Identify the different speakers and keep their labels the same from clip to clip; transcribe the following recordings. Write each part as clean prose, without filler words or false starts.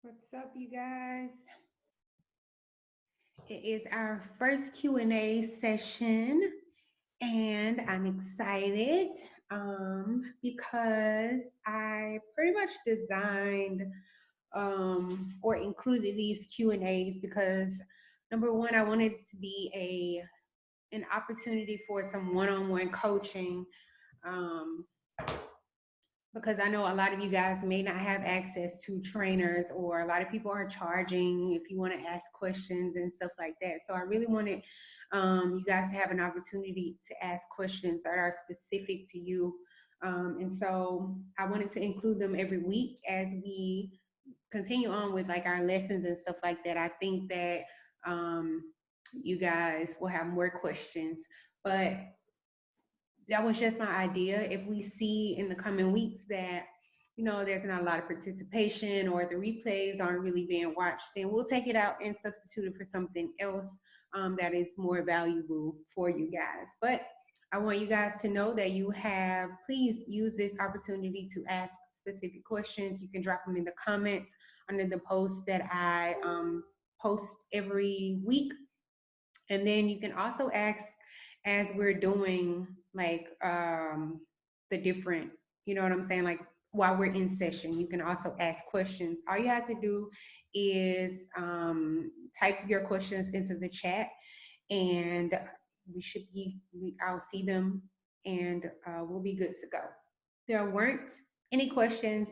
Speaker 1: What's up, you guys? It is our first Q&A session, and I'm excited because I pretty much designed or included these Q&As because number one, I wanted it to be an opportunity for some one-on-one coaching. Um, because I know a lot of you guys may not have access to trainers, or a lot of people are charging if you want to ask questions and stuff like that. So I really wanted you guys to have an opportunity to ask questions that are specific to you. And so I wanted to include them every week as we continue on with like our lessons and stuff like that. I think that um, you guys will have more questions, but that was just my idea. If we see in the coming weeks that, there's not a lot of participation or the replays aren't really being watched, then we'll take it out and substitute it for something else that is more valuable for you guys. But I want you guys to know that please use this opportunity to ask specific questions. You can drop them in the comments under the post that I post every week. And then you can also ask as we're doing like the different, you know what I'm saying? Like while we're in session, you can also ask questions. All you have to do is type your questions into the chat, and I'll see them, and we'll be good to go. There weren't any questions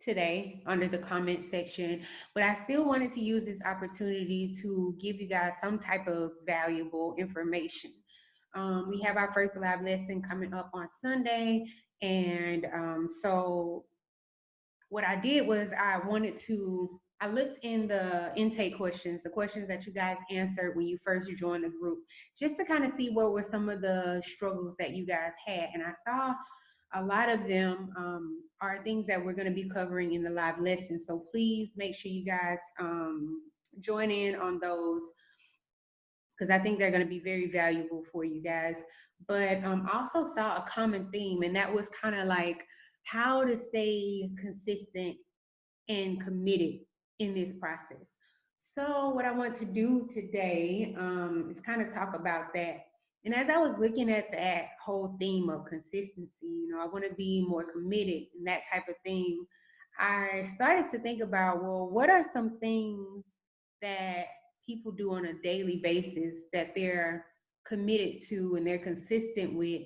Speaker 1: today under the comment section, but I still wanted to use this opportunity to give you guys some type of valuable information. We have our first live lesson coming up on Sunday, and so what I did was I looked in the intake questions, the questions that you guys answered when you first joined the group, just to kind of see what were some of the struggles that you guys had. And I saw a lot of them are things that we're going to be covering in the live lesson. So please make sure you guys join in on those, because I think they're going to be very valuable for you guys. But I also saw a common theme, and that was kind of like how to stay consistent and committed in this process. So what I want to do today is kind of talk about that. And as I was looking at that whole theme of consistency, I want to be more committed and that type of thing, I started to think about, well, what are some things that people do on a daily basis that they're committed to and they're consistent with,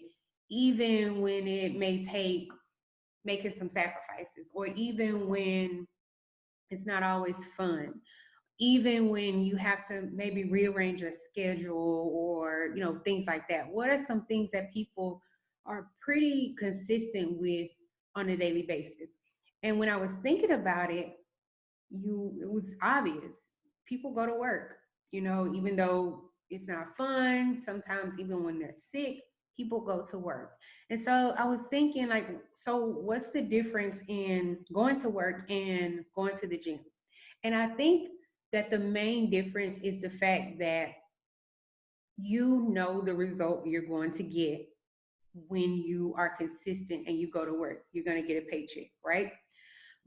Speaker 1: even when it may take making some sacrifices, or even when it's not always fun, even when you have to maybe rearrange your schedule, or things like that. What are some things that people are pretty consistent with on a daily basis? And when I was thinking about it, it was obvious. People go to work, even though it's not fun. Sometimes even when they're sick, people go to work. And so I was thinking, like, so what's the difference in going to work and going to the gym? And I think that the main difference is the fact that you know the result you're going to get when you are consistent and you go to work. You're going to get a paycheck, right?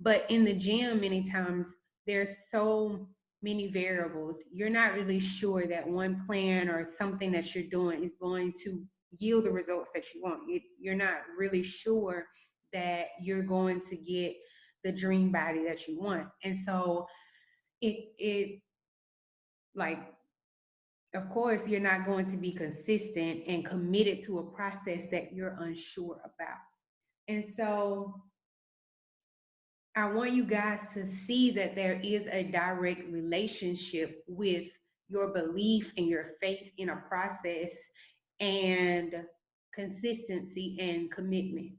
Speaker 1: But in the gym, many times there's so many variables. You're not really sure that one plan or something that you're doing is going to yield the results that you want. You're not really sure that you're going to get the dream body that you want. And so it like, of course, you're not going to be consistent and committed to a process that you're unsure about. And so I want you guys to see that there is a direct relationship with your belief and your faith in a process and consistency and commitment.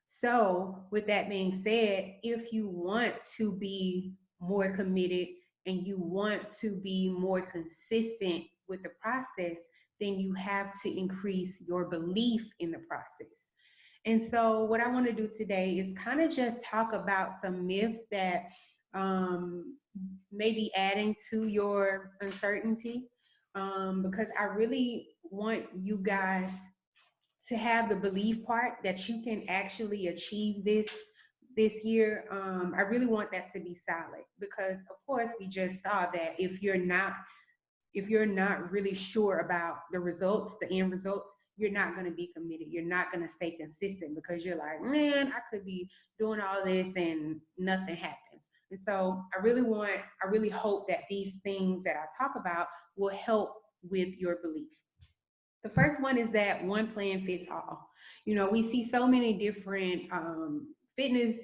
Speaker 1: So with that being said, if you want to be more committed and you want to be more consistent with the process, then you have to increase your belief in the process. And so what I want to do today is kind of just talk about some myths that may be adding to your uncertainty, because I really want you guys to have the belief part that you can actually achieve this this year, I really want that to be solid because, of course, we just saw that if you're not really sure about the results, the end results, you're not going to be committed. You're not going to stay consistent because you're like, man, I could be doing all this and nothing happens. And so I really hope that these things that I talk about will help with your belief. The first one is that one plan fits all. We see so many different fitness,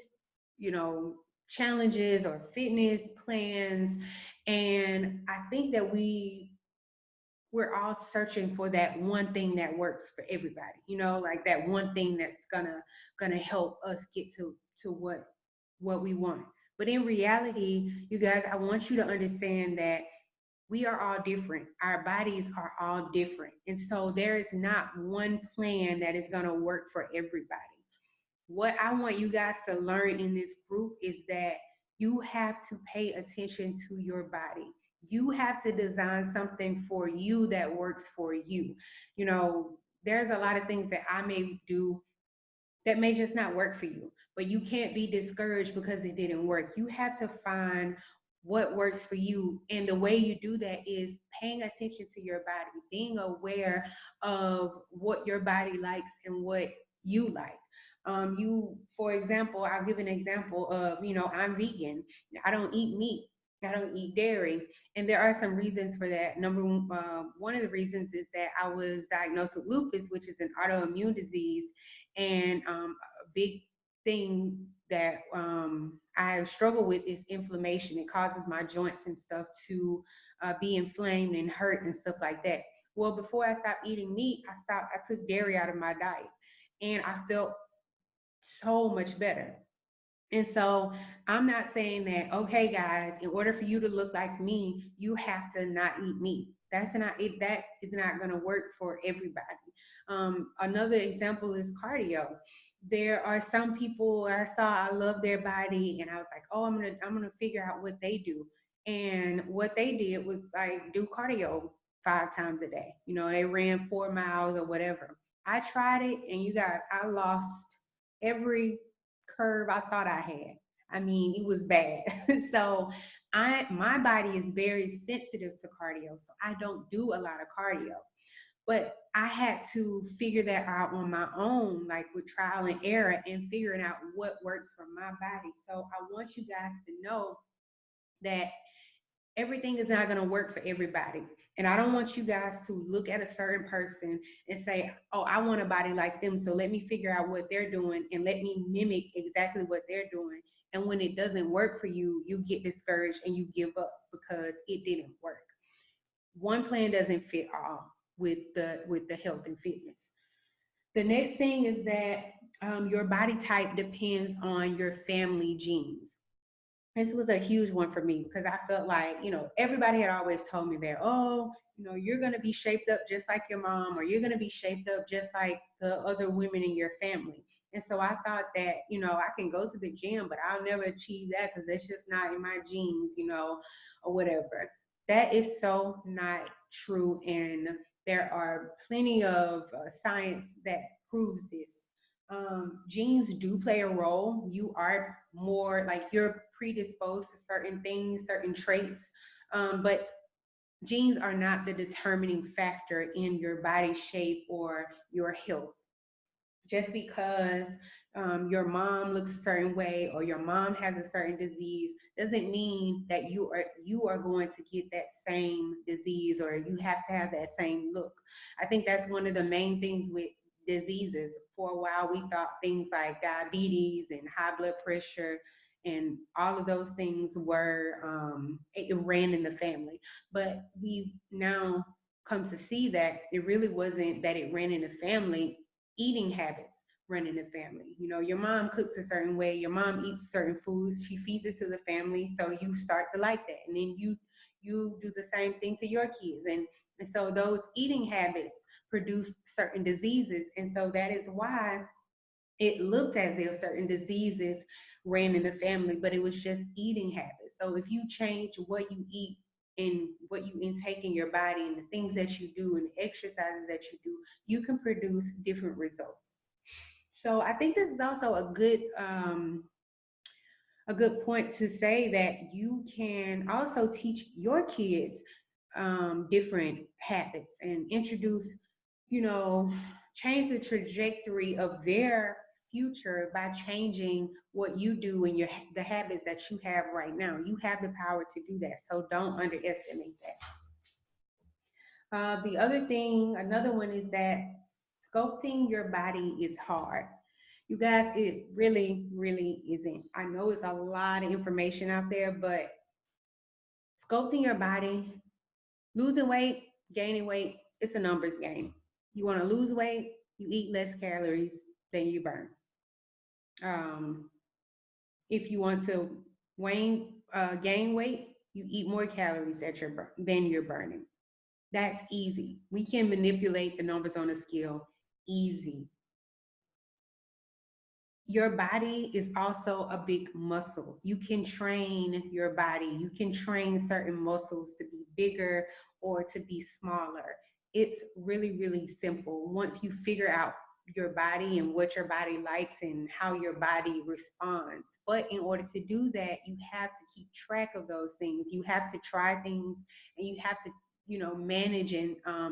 Speaker 1: you know, challenges or fitness plans, and I think that we're all searching for that one thing that works for everybody. Like that one thing that's gonna help us get to what we want. But in reality, you guys, I want you to understand that we are all different. Our bodies are all different. And so there is not one plan that is going to work for everybody. What I want you guys to learn in this group is that you have to pay attention to your body. You have to design something for you that works for you. There's a lot of things that I may do that may just not work for you. But you can't be discouraged because it didn't work. You have to find what works for you. And the way you do that is paying attention to your body, being aware of what your body likes and what you like. For example, I'll give an example of, I'm vegan. I don't eat meat. I don't eat dairy. And there are some reasons for that. One of the reasons is that I was diagnosed with lupus, which is an autoimmune disease. And a big thing that I struggle with is inflammation. It causes my joints and stuff to be inflamed and hurt and stuff like that. Well, before I stopped eating meat, I took dairy out of my diet, and I felt so much better. And so I'm not saying that, okay, guys, in order for you to look like me, you have to not eat meat. That's not it. That is not going to work for everybody. Another example is cardio. There are some people I saw, I love their body, and I was like, oh, I'm gonna figure out what they do. And what they did was like do cardio 5 times a day. They ran 4 miles or whatever. I tried it, and you guys, I lost every curve I thought I had. I mean, it was bad. So my body is very sensitive to cardio, so I don't do a lot of cardio. But I had to figure that out on my own, like with trial and error and figuring out what works for my body. So I want you guys to know that everything is not going to work for everybody. And I don't want you guys to look at a certain person and say, oh, I want a body like them, so let me figure out what they're doing and let me mimic exactly what they're doing. And when it doesn't work for you, you get discouraged and you give up because it didn't work. One plan doesn't fit all with the health and fitness. The next thing is that your body type depends on your family genes. This was a huge one for me because I felt like, everybody had always told me that, oh, you're going to be shaped up just like your mom, or you're going to be shaped up just like the other women in your family. And so I thought that, I can go to the gym, but I'll never achieve that because that's just not in my genes, or whatever. That is so not true. And there are plenty of science that proves this. Genes do play a role. You are more like you're predisposed to certain things, certain traits, but genes are not the determining factor in your body shape or your health. Just because your mom looks a certain way or your mom has a certain disease doesn't mean that you are going to get that same disease or you have to have that same look. I think that's one of the main things with diseases. For a while, we thought things like diabetes and high blood pressure and all of those things were it ran in the family, but we've now come to see that it really wasn't that it ran in the family. Eating habits run in the family. Your mom cooks a certain way, your mom eats certain foods, she feeds it to the family, so you start to like that, and then you do the same thing to your kids, and so those eating habits produce certain diseases, and so that is why it looked as if certain diseases ran in the family, but it was just eating habits. So if you change what you eat and what you intake in your body and the things that you do and the exercises that you do, you can produce different results. So I think this is also a good a good point to say that you can also teach your kids different habits and introduce, you know, change the trajectory of their future by changing what you do and the habits that you have right now. You have the power to do that, so don't underestimate that. The other thing, another one is that sculpting your body is hard. You guys, it really, really isn't. I know it's a lot of information out there, but sculpting your body, losing weight, gaining weight, it's a numbers game. You want to lose weight, you eat less calories than you burn. Um, if you want to gain weight, you eat more calories than you're burning. That's easy. We can manipulate the numbers on a scale easy. Your body is also a big muscle. You can train your body. You can train certain muscles to be bigger or to be smaller. It's really, really simple. Once you figure out your body and what your body likes and how your body responds. But in order to do that, you have to keep track of those things. You have to try things, and you have to,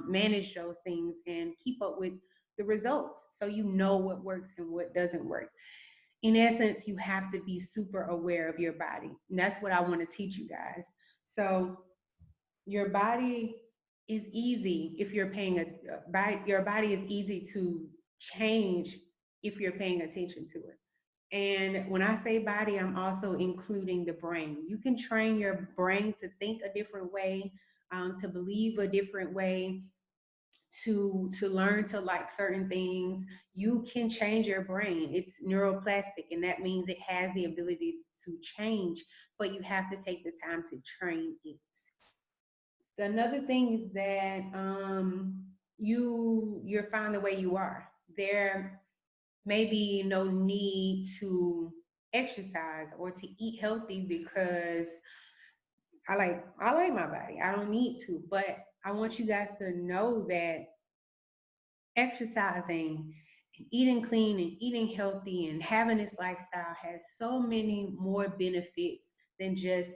Speaker 1: manage those things and keep up with the results so you know what works and what doesn't work. In essence, you have to be super aware of your body. And that's what I want to teach you guys. So your body is easy if you're paying your body is easy to change if you're paying attention to it. And when I say body, I'm also including the brain. You can train your brain to think a different way, to believe a different way, to learn to like certain things. You can change your brain. It's neuroplastic, and that means it has the ability to change, but you have to take the time to train it. Another thing is that you're fine the way you are. There may be no need to exercise or to eat healthy because I like my body. I don't need to, but I want you guys to know that exercising and eating clean and eating healthy and having this lifestyle has so many more benefits than just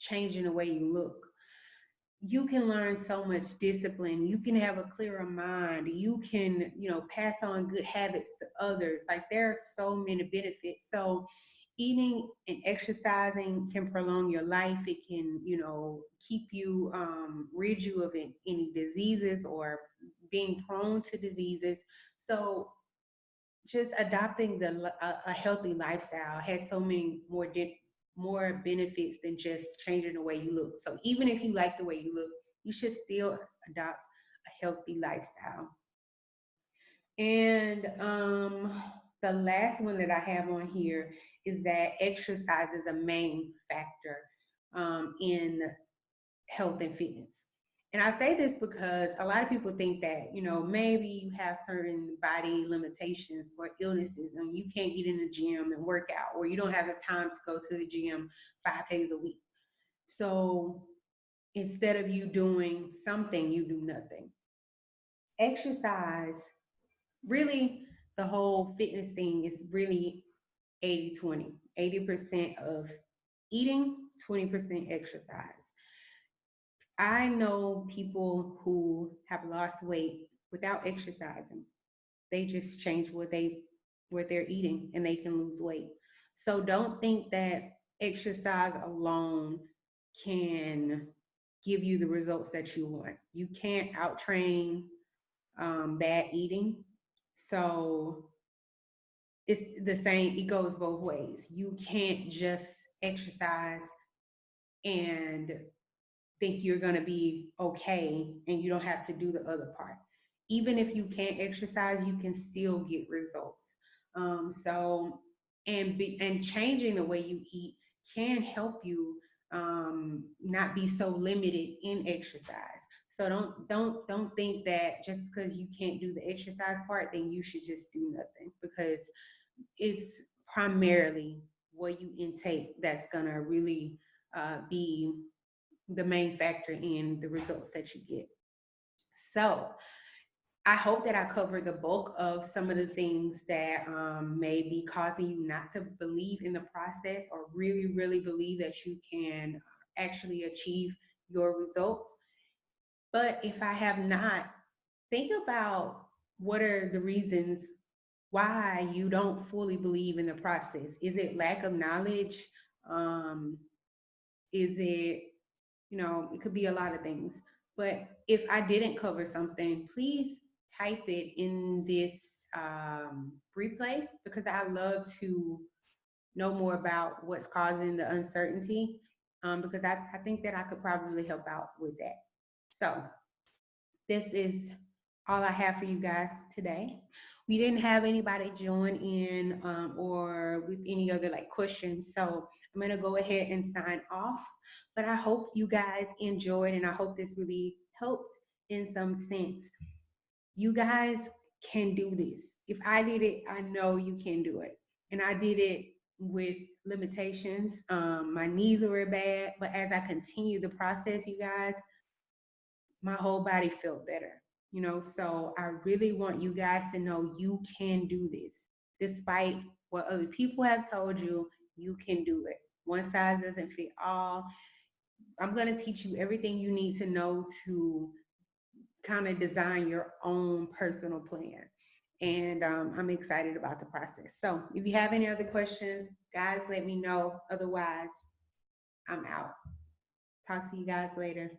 Speaker 1: changing the way you look. You can learn so much discipline. You can have a clearer mind. You can, pass on good habits to others. Like, there are so many benefits. So eating and exercising can prolong your life. It can, keep you, rid you of any diseases or being prone to diseases. So just adopting a healthy lifestyle has so many more benefits than just changing the way you look. So even if you like the way you look, you should still adopt a healthy lifestyle. And the last one that I have on here is that exercise is a main factor in health and fitness. And I say this because a lot of people think that, maybe you have certain body limitations or illnesses and you can't get in the gym and work out, or you don't have the time to go to the gym 5 days a week. So instead of you doing something, you do nothing. Exercise, really, the whole fitness thing is really 80-20. 80% of eating, 20% exercise. I know people who have lost weight without exercising. They just change what they're eating and they can lose weight. So don't think that exercise alone can give you the results that you want. You can't out train bad eating. So it's the same, it goes both ways. You can't just exercise and think you're going to be okay and you don't have to do the other part. Even if you can't exercise, you can still get results. And changing the way you eat can help you not be so limited in exercise. So don't think that just because you can't do the exercise part, then you should just do nothing, because it's primarily what you intake that's gonna really be the main factor in the results that you get. So I hope that I covered the bulk of some of the things that may be causing you not to believe in the process or really, really believe that you can actually achieve your results. But if I have not, think about what are the reasons why you don't fully believe in the process. Is it lack of knowledge? Um, is it, it could be a lot of things. But if I didn't cover something, please type it in this replay, because I love to know more about what's causing the uncertainty, because I think that I could probably help out with that. So this is all I have for you guys today. We didn't have anybody join in or with any other like questions, so I'm gonna go ahead and sign off. But I hope you guys enjoyed, and I hope this really helped in some sense. You guys can do this. If I did it, I know you can do it. And I did it with limitations. My knees were bad, but as I continue the process, you guys, my whole body felt better. So I really want you guys to know you can do this. Despite what other people have told you, you can do it. One size doesn't fit all. I'm going to teach you everything you need to know to kind of design your own personal plan. And I'm excited about the process. So if you have any other questions, guys, let me know. Otherwise, I'm out. Talk to you guys later.